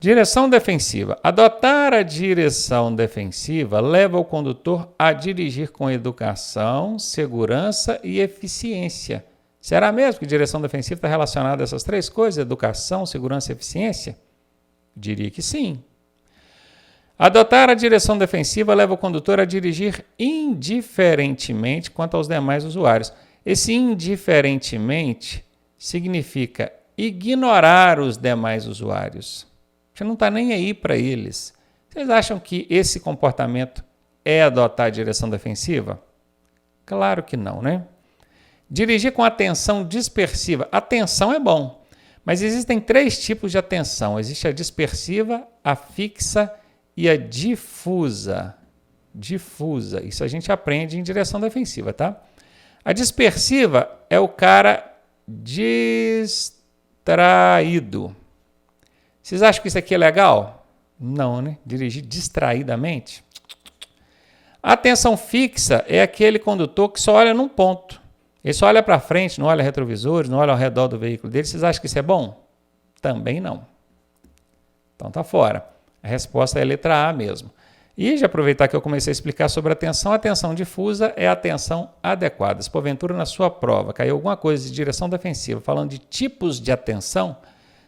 Direção defensiva. Adotar a direção defensiva leva o condutor a dirigir com educação, segurança e eficiência. Será mesmo que direção defensiva está relacionada a essas três coisas? Educação, segurança e eficiência? Diria que sim. Adotar a direção defensiva leva o condutor a dirigir indiferentemente quanto aos demais usuários. Esse indiferentemente significa ignorar os demais usuários. Você não está nem aí para eles. Vocês acham que esse comportamento é adotar a direção defensiva? Claro que não, né? Dirigir com atenção dispersiva. Atenção é bom, mas existem três tipos de atenção. Existe a dispersiva, a fixa e a difusa. Difusa. Isso a gente aprende em direção defensiva, tá? A dispersiva é o cara distraído. Vocês acham que isso aqui é legal? Não, né? Dirigir distraidamente. A atenção fixa é aquele condutor que só olha num ponto. Ele só olha para frente, não olha retrovisores, não olha ao redor do veículo dele. Vocês acham que isso é bom? Também não. Então tá fora. A resposta é a letra A mesmo. E de aproveitar que eu comecei a explicar sobre a atenção difusa é a atenção adequada. Se porventura na sua prova caiu alguma coisa de direção defensiva falando de tipos de atenção,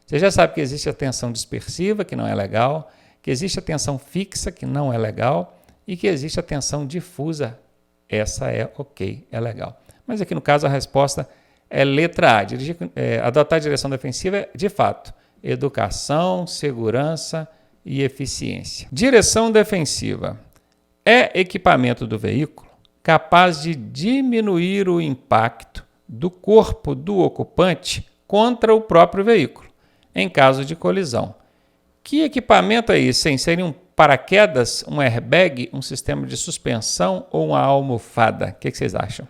você já sabe que existe atenção dispersiva, que não é legal, que existe atenção fixa, que não é legal, e que existe atenção difusa. Essa é ok, é legal. Mas aqui no caso a resposta é letra A. Adotar a direção defensiva é, de fato, educação, segurança e eficiência. Direção defensiva é equipamento do veículo capaz de diminuir o impacto do corpo do ocupante contra o próprio veículo, em caso de colisão. Que equipamento é esse, hein? Seria um paraquedas, um airbag, um sistema de suspensão ou uma almofada? O que vocês acham?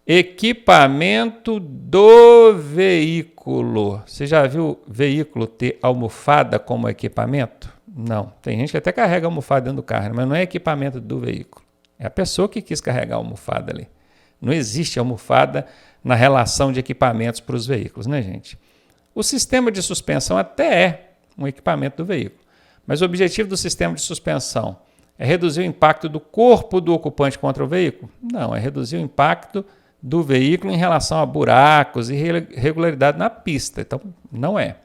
Equipamento do veículo. Você já viu veículo ter almofada como equipamento? Não. Tem gente que até carrega almofada dentro do carro, mas não é equipamento do veículo. É a pessoa que quis carregar a almofada ali. Não existe almofada na relação de equipamentos para os veículos, né, gente? O sistema de suspensão até é um equipamento do veículo, mas o objetivo do sistema de suspensão é reduzir o impacto do corpo do ocupante contra o veículo? Não, é reduzir o impacto do veículo em relação a buracos e irregularidade na pista. Então, não é.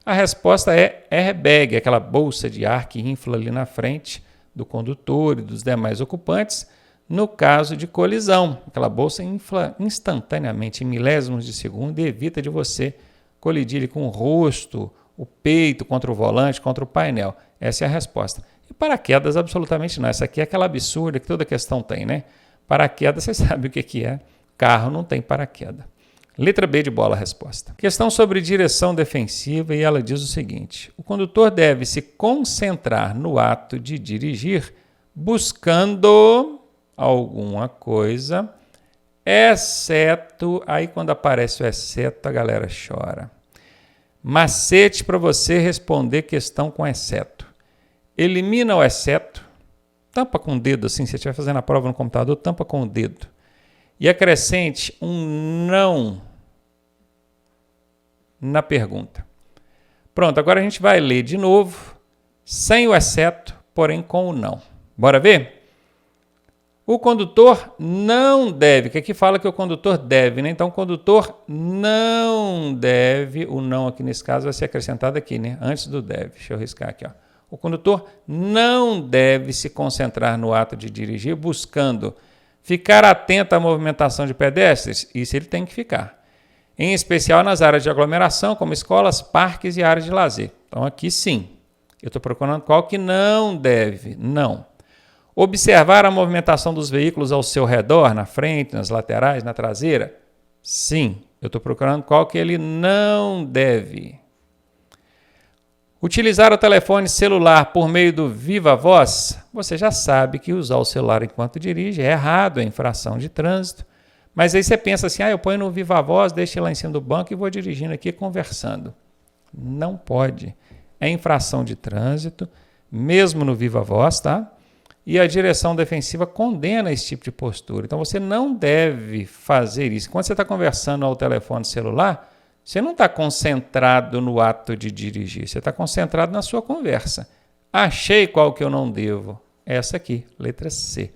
A resposta é airbag, aquela bolsa de ar que infla ali na frente do condutor e dos demais ocupantes, no caso de colisão. Aquela bolsa infla instantaneamente, em milésimos de segundo, e evita de você colidir com o rosto, o peito contra o volante, contra o painel. Essa é a resposta. E paraquedas, absolutamente não. Essa aqui é aquela absurda que toda questão tem, né? Paraquedas, você sabe o que é. Carro não tem paraquedas. Letra B de bola a resposta. Questão sobre direção defensiva e ela diz o seguinte: o condutor deve se concentrar no ato de dirigir buscando alguma coisa, exceto... Aí quando aparece o exceto, a galera chora. Macete para você responder questão com exceto. Elimina o exceto, tampa com o dedo assim, se você estiver fazendo a prova no computador, tampa com o dedo. E acrescente um não na pergunta. Pronto, agora a gente vai ler de novo, sem o exceto, porém com o não. Bora ver? O condutor não deve, que aqui fala que o condutor deve, né? Então o condutor não deve, o não aqui nesse caso vai ser acrescentado aqui, né? Antes do deve. Deixa eu riscar aqui, ó. O condutor não deve se concentrar no ato de dirigir buscando ficar atento à movimentação de pedestres. Isso ele tem que ficar. Em especial nas áreas de aglomeração, como escolas, parques e áreas de lazer. Então aqui sim. Eu estou procurando qual que não deve. Não. Observar a movimentação dos veículos ao seu redor, na frente, nas laterais, na traseira? Sim. Eu estou procurando qual que ele não deve. Utilizar o telefone celular por meio do Viva Voz? Você já sabe que usar o celular enquanto dirige é errado, é infração de trânsito. Mas aí você pensa assim, eu ponho no Viva Voz, deixo lá em cima do banco e vou dirigindo aqui conversando. Não pode. É infração de trânsito, mesmo no Viva Voz, tá? E a direção defensiva condena esse tipo de postura. Então você não deve fazer isso. Quando você está conversando ao telefone celular, Você não está concentrado no ato de dirigir, você está concentrado na sua conversa. Achei qual que eu não devo. Essa aqui, letra C.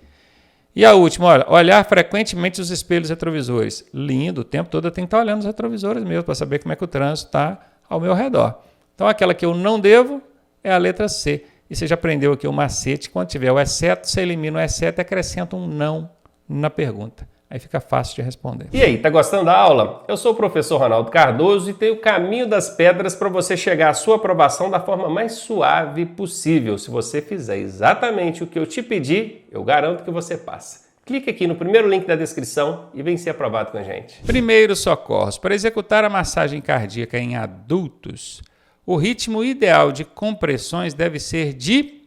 E a última, olha, olhar frequentemente os espelhos retrovisores. Lindo, o tempo todo eu tenho que estar olhando os retrovisores mesmo, para saber como é que o trânsito está ao meu redor. Então, aquela que eu não devo é a letra C. E você já aprendeu aqui o macete, quando tiver o exceto, você elimina o exceto e acrescenta um não na pergunta. Aí fica fácil de responder. E aí, tá gostando da aula? Eu sou o professor Ronaldo Cardoso e tenho o caminho das pedras para você chegar à sua aprovação da forma mais suave possível. Se você fizer exatamente o que eu te pedi, eu garanto que você passa. Clique aqui no primeiro link da descrição e vem ser aprovado com a gente. Primeiros socorros. Para executar a massagem cardíaca em adultos, o ritmo ideal de compressões deve ser de...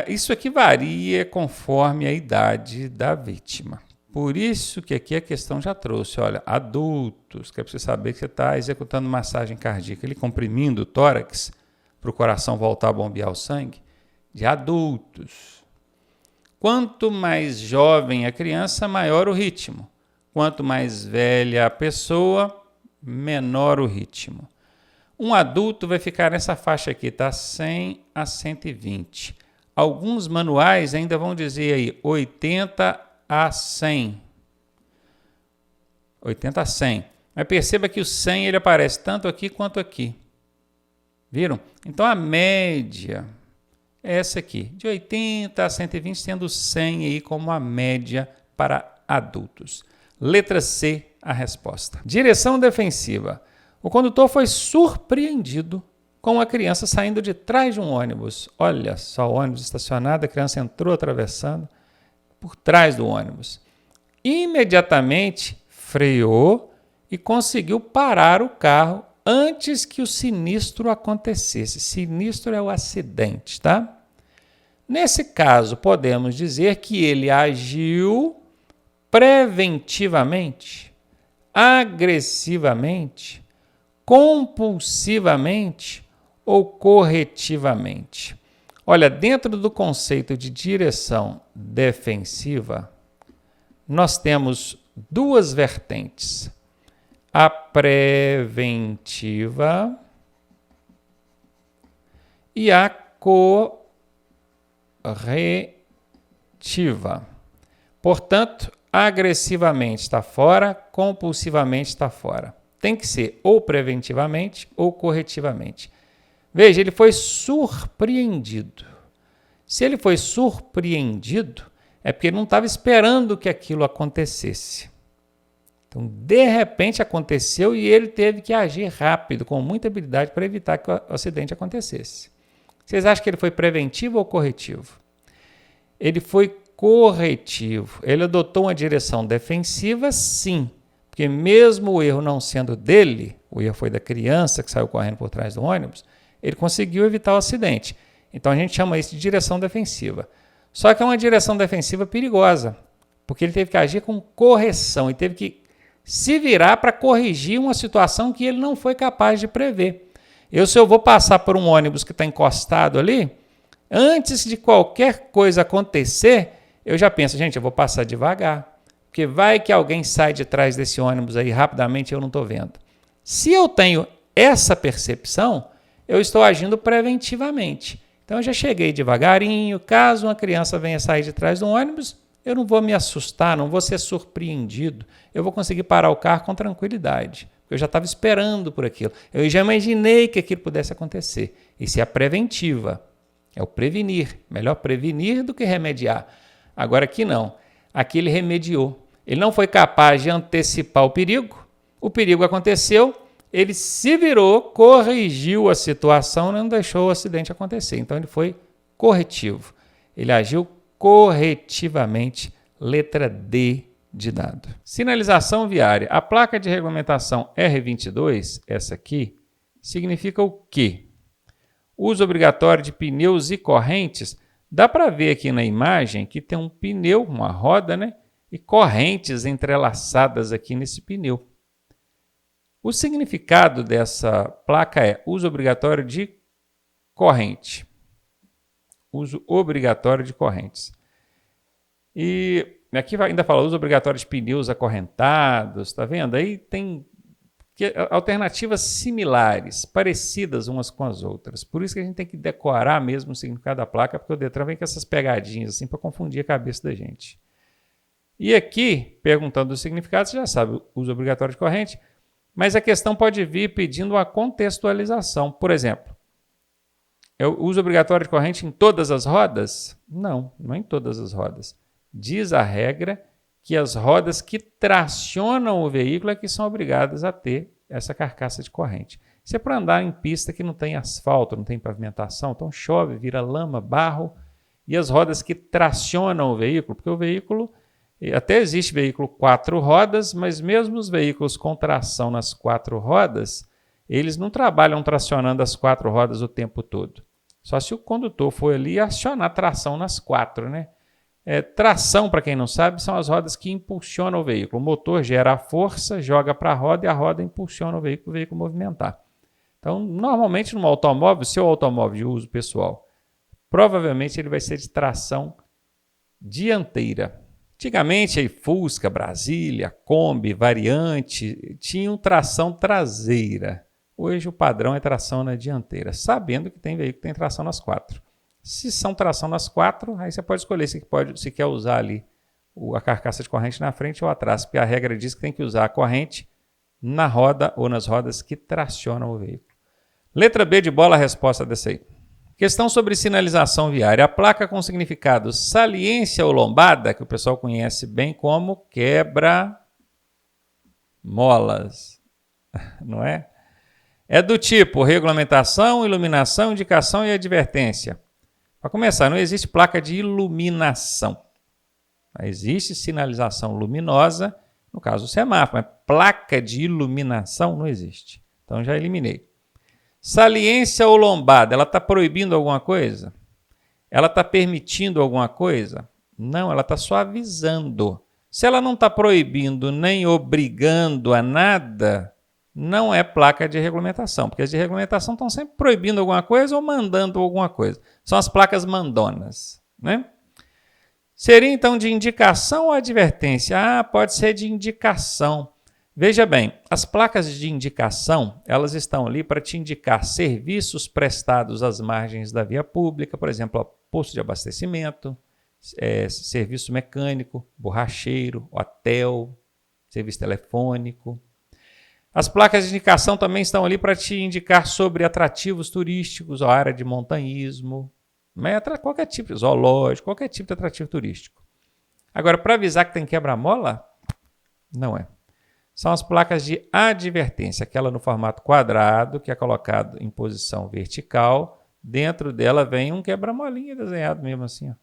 isso aqui varia conforme a idade da vítima. Por isso que aqui a questão já trouxe, olha, adultos, que é para você saber que você está executando massagem cardíaca, ele comprimindo o tórax para o coração voltar a bombear o sangue, de adultos. Quanto mais jovem a criança, maior o ritmo. Quanto mais velha a pessoa, menor o ritmo. Um adulto vai ficar nessa faixa aqui, tá? 100 a 120. Alguns manuais ainda vão dizer aí 80 a 100. 80 a 100. Mas perceba que o 100 ele aparece tanto aqui quanto aqui. Viram? Então a média é essa aqui, de 80 a 120, sendo 100 aí como a média para adultos. Letra C, a resposta. Direção defensiva. O condutor foi surpreendido com a criança saindo de trás de um ônibus. Olha só, o ônibus estacionado, a criança entrou atravessando por trás do ônibus. Imediatamente freou e conseguiu parar o carro antes que o sinistro acontecesse. Sinistro é o acidente, tá? Nesse caso, podemos dizer que ele agiu preventivamente, agressivamente, compulsivamente ou corretivamente. Olha, dentro do conceito de direção defensiva, nós temos duas vertentes. A preventiva e a corretiva. Portanto, agressivamente está fora, compulsivamente está fora. Tem que ser ou preventivamente ou corretivamente. Veja, ele foi surpreendido. Se ele foi surpreendido, é porque ele não estava esperando que aquilo acontecesse. Então, de repente aconteceu e ele teve que agir rápido, com muita habilidade, para evitar que o acidente acontecesse. Vocês acham que ele foi preventivo ou corretivo? Ele foi corretivo. Ele adotou uma direção defensiva, sim. Porque mesmo o erro não sendo dele, o erro foi da criança que saiu correndo por trás do ônibus, ele conseguiu evitar o acidente. Então a gente chama isso de direção defensiva. Só que é uma direção defensiva perigosa, porque ele teve que agir com correção, ele teve que se virar para corrigir uma situação que ele não foi capaz de prever. Se eu vou passar por um ônibus que está encostado ali, antes de qualquer coisa acontecer, eu já penso, gente, eu vou passar devagar, porque vai que alguém sai de trás desse ônibus aí rapidamente e eu não estou vendo. Se eu tenho essa percepção, eu estou agindo preventivamente. Então, eu já cheguei devagarinho. Caso uma criança venha sair de trás do ônibus, eu não vou me assustar, não vou ser surpreendido. Eu vou conseguir parar o carro com tranquilidade. Eu já estava esperando por aquilo. Eu já imaginei que aquilo pudesse acontecer. Isso é a preventiva. É o prevenir. Melhor prevenir do que remediar. Agora aqui não. Aqui ele remediou. Ele não foi capaz de antecipar o perigo aconteceu, ele se virou, corrigiu a situação e não deixou o acidente acontecer. Então ele foi corretivo. Ele agiu corretivamente, letra D de dado. Sinalização viária. A placa de regulamentação R22, essa aqui, significa o quê? Uso obrigatório de pneus e correntes. Dá para ver aqui na imagem que tem um pneu, uma roda, né? E correntes entrelaçadas aqui nesse pneu. O significado dessa placa é uso obrigatório de corrente. Uso obrigatório de correntes. E aqui ainda fala uso obrigatório de pneus acorrentados, tá vendo? Aí tem alternativas similares, parecidas umas com as outras. Por isso que a gente tem que decorar mesmo o significado da placa, porque o Detran vem com essas pegadinhas assim para confundir a cabeça da gente. E aqui, perguntando o significado, você já sabe, uso obrigatório de corrente, mas a questão pode vir pedindo uma contextualização. Por exemplo, eu uso obrigatório de corrente em todas as rodas? Não, não é em todas as rodas. Diz a regra que as rodas que tracionam o veículo é que são obrigadas a ter essa carcaça de corrente. Isso é para andar em pista que não tem asfalto, não tem pavimentação, então chove, vira lama, barro, e as rodas que tracionam o veículo, porque o veículo, até existe veículo 4 rodas, mas mesmo os veículos com tração nas 4 rodas, eles não trabalham tracionando as 4 rodas o tempo todo. Só se o condutor for ali acionar tração nas 4, né? Tração, para quem não sabe, são as rodas que impulsionam o veículo. O motor gera a força, joga para a roda e a roda impulsiona o veículo movimentar. Então, normalmente, num automóvel, seu automóvel de uso pessoal, provavelmente ele vai ser de tração dianteira. Antigamente, aí, Fusca, Brasília, Kombi, Variante, tinham tração traseira. Hoje o padrão é tração na dianteira, sabendo que tem veículo que tem tração nas 4. Se são tração nas 4, aí você pode escolher se quer usar ali a carcaça de corrente na frente ou atrás, porque a regra diz que tem que usar a corrente na roda ou nas rodas que tracionam o veículo. Letra B de bola, a resposta dessa aí. Questão sobre sinalização viária. A placa com significado saliência ou lombada, que o pessoal conhece bem como quebra-molas, não é? É do tipo regulamentação, iluminação, indicação e advertência. Para começar, não existe placa de iluminação. Existe sinalização luminosa, no caso do semáforo, mas placa de iluminação não existe. Então já eliminei. Saliência ou lombada, ela está proibindo alguma coisa? Ela está permitindo alguma coisa? Não, ela está só avisando. Se ela não está proibindo nem obrigando a nada, não é placa de regulamentação, porque as de regulamentação estão sempre proibindo alguma coisa ou mandando alguma coisa. São as placas mandonas, né? Seria então de indicação ou advertência? Pode ser de indicação. Veja bem, as placas de indicação, elas estão ali para te indicar serviços prestados às margens da via pública, por exemplo, posto de abastecimento, serviço mecânico, borracheiro, hotel, serviço telefônico. As placas de indicação também estão ali para te indicar sobre atrativos turísticos, a área de montanhismo, qualquer tipo de zoológico, qualquer tipo de atrativo turístico. Agora, para avisar que tem quebra-mola, não é. São as placas de advertência, aquela no formato quadrado, que é colocado em posição vertical. Dentro dela vem um quebra-molinha desenhado mesmo assim. Ó.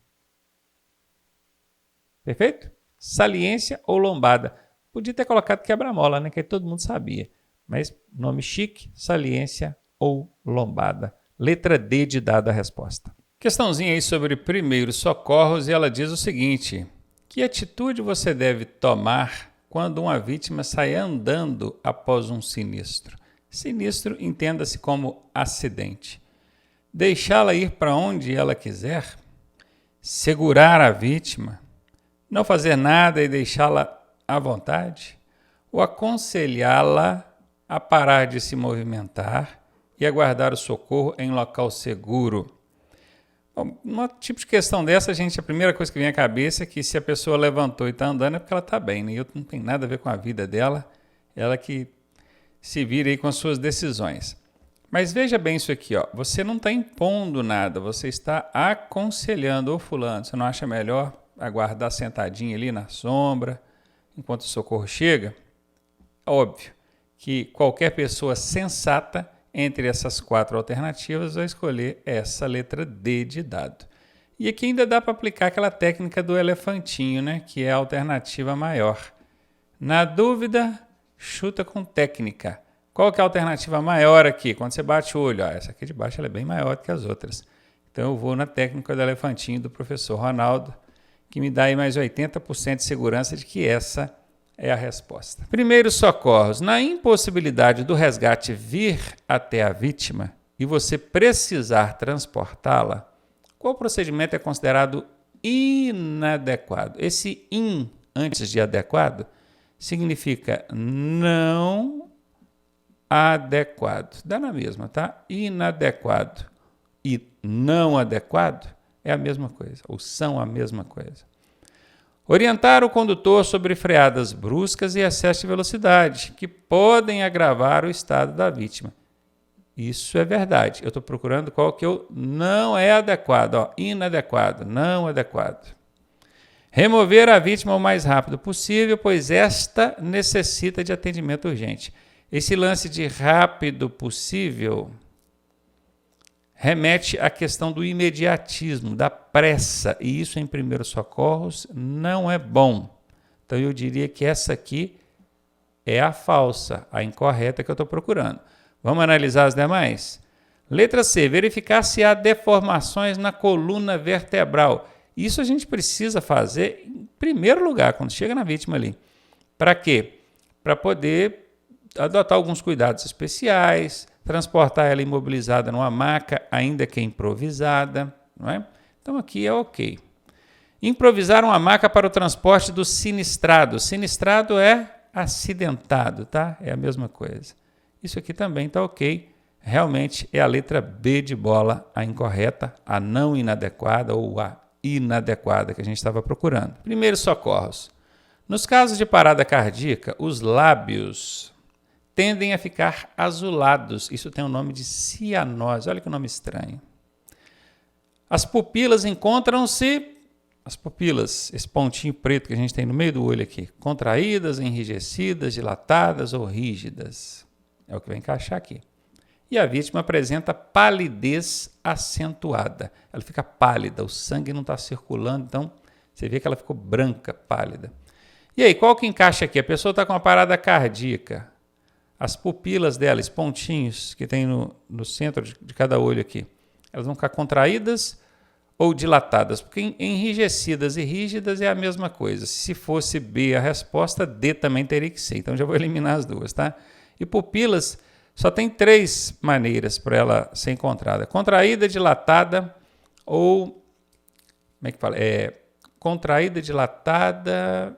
Perfeito? Saliência ou lombada. Podia ter colocado quebra-mola, né? Que aí todo mundo sabia. Mas nome chique, saliência ou lombada. Letra D de dada a resposta. Questãozinha aí sobre primeiros socorros e ela diz o seguinte: que atitude você deve tomar quando uma vítima sai andando após um sinistro? Sinistro entenda-se como acidente. Deixá-la ir para onde ela quiser? Segurar a vítima? Não fazer nada e deixá-la à vontade? Ou aconselhá-la a parar de se movimentar e aguardar o socorro em local seguro? Bom, um tipo de questão dessa, a primeira coisa que vem à cabeça é que se a pessoa levantou e está andando é porque ela está bem, né? E não tem nada a ver com a vida dela, ela que se vira aí com as suas decisões. Mas veja bem isso aqui, ó. Você não está impondo nada, você está aconselhando. Ô fulano, você não acha melhor aguardar sentadinho ali na sombra enquanto o socorro chega? Óbvio que qualquer pessoa sensata entre essas 4 alternativas vai escolher essa letra D de dado. E aqui ainda dá para aplicar aquela técnica do elefantinho, né? Que é a alternativa maior. Na dúvida, chuta com técnica. Qual que é a alternativa maior aqui? Quando você bate o olho, essa aqui de baixo ela é bem maior do que as outras. Então eu vou na técnica do elefantinho do professor Ronaldo, que me dá aí mais 80% de segurança de que essa é a resposta. Primeiros socorros. Na impossibilidade do resgate vir até a vítima e você precisar transportá-la, qual procedimento é considerado inadequado? Esse in antes de adequado significa não adequado. Dá na mesma, tá? Inadequado e não adequado é a mesma coisa, ou são a mesma coisa. Orientar o condutor sobre freadas bruscas e excesso de velocidade, que podem agravar o estado da vítima. Isso é verdade. Eu estou procurando qual que não é adequado. Ó, inadequado, não adequado. Remover a vítima o mais rápido possível, pois esta necessita de atendimento urgente. Esse lance de rápido possível remete à questão do imediatismo, da pressa, e isso em primeiros socorros não é bom. Então eu diria que essa aqui é a falsa, a incorreta que eu estou procurando. Vamos analisar as demais? Letra C, verificar se há deformações na coluna vertebral. Isso a gente precisa fazer em primeiro lugar, quando chega na vítima ali. Para quê? Para poder adotar alguns cuidados especiais, transportar ela imobilizada numa maca, ainda que improvisada. Não é? Então aqui é ok. Improvisar uma maca para o transporte do sinistrado. Sinistrado é acidentado, tá? É a mesma coisa. Isso aqui também está ok. Realmente é a letra B de bola, a incorreta, a não inadequada ou a inadequada que a gente estava procurando. Primeiros socorros. Nos casos de parada cardíaca, os lábios tendem a ficar azulados. Isso tem o nome de cianose. Olha que nome estranho. As pupilas encontram-se, esse pontinho preto que a gente tem no meio do olho aqui, contraídas, enrijecidas, dilatadas ou rígidas. É o que vai encaixar aqui. E a vítima apresenta palidez acentuada. Ela fica pálida, o sangue não está circulando, então você vê que ela ficou branca, pálida. E aí, qual que encaixa aqui? A pessoa está com uma parada cardíaca. As pupilas dela, os pontinhos que tem no centro de cada olho aqui, elas vão ficar contraídas ou dilatadas? Porque enrijecidas e rígidas é a mesma coisa. Se fosse B a resposta, D também teria que ser. Então já vou eliminar as duas, tá? E pupilas só tem 3 maneiras para ela ser encontrada. Contraída, dilatada ou... Como é que fala? Contraída, dilatada...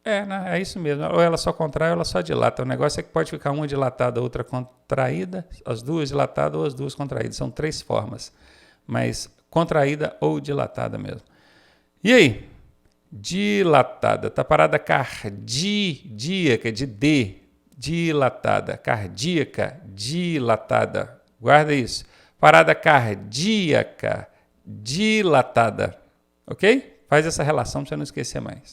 É isso mesmo. Ou ela só contrai ou ela só dilata. O negócio é que pode ficar uma dilatada, outra contraída, as duas dilatadas ou as duas contraídas. São 3 formas. Mas contraída ou dilatada mesmo. E aí? Dilatada. Tá parada cardíaca, de D. Dilatada. Cardíaca, dilatada. Guarda isso. Parada cardíaca, dilatada. Ok? Faz essa relação para você não esquecer mais.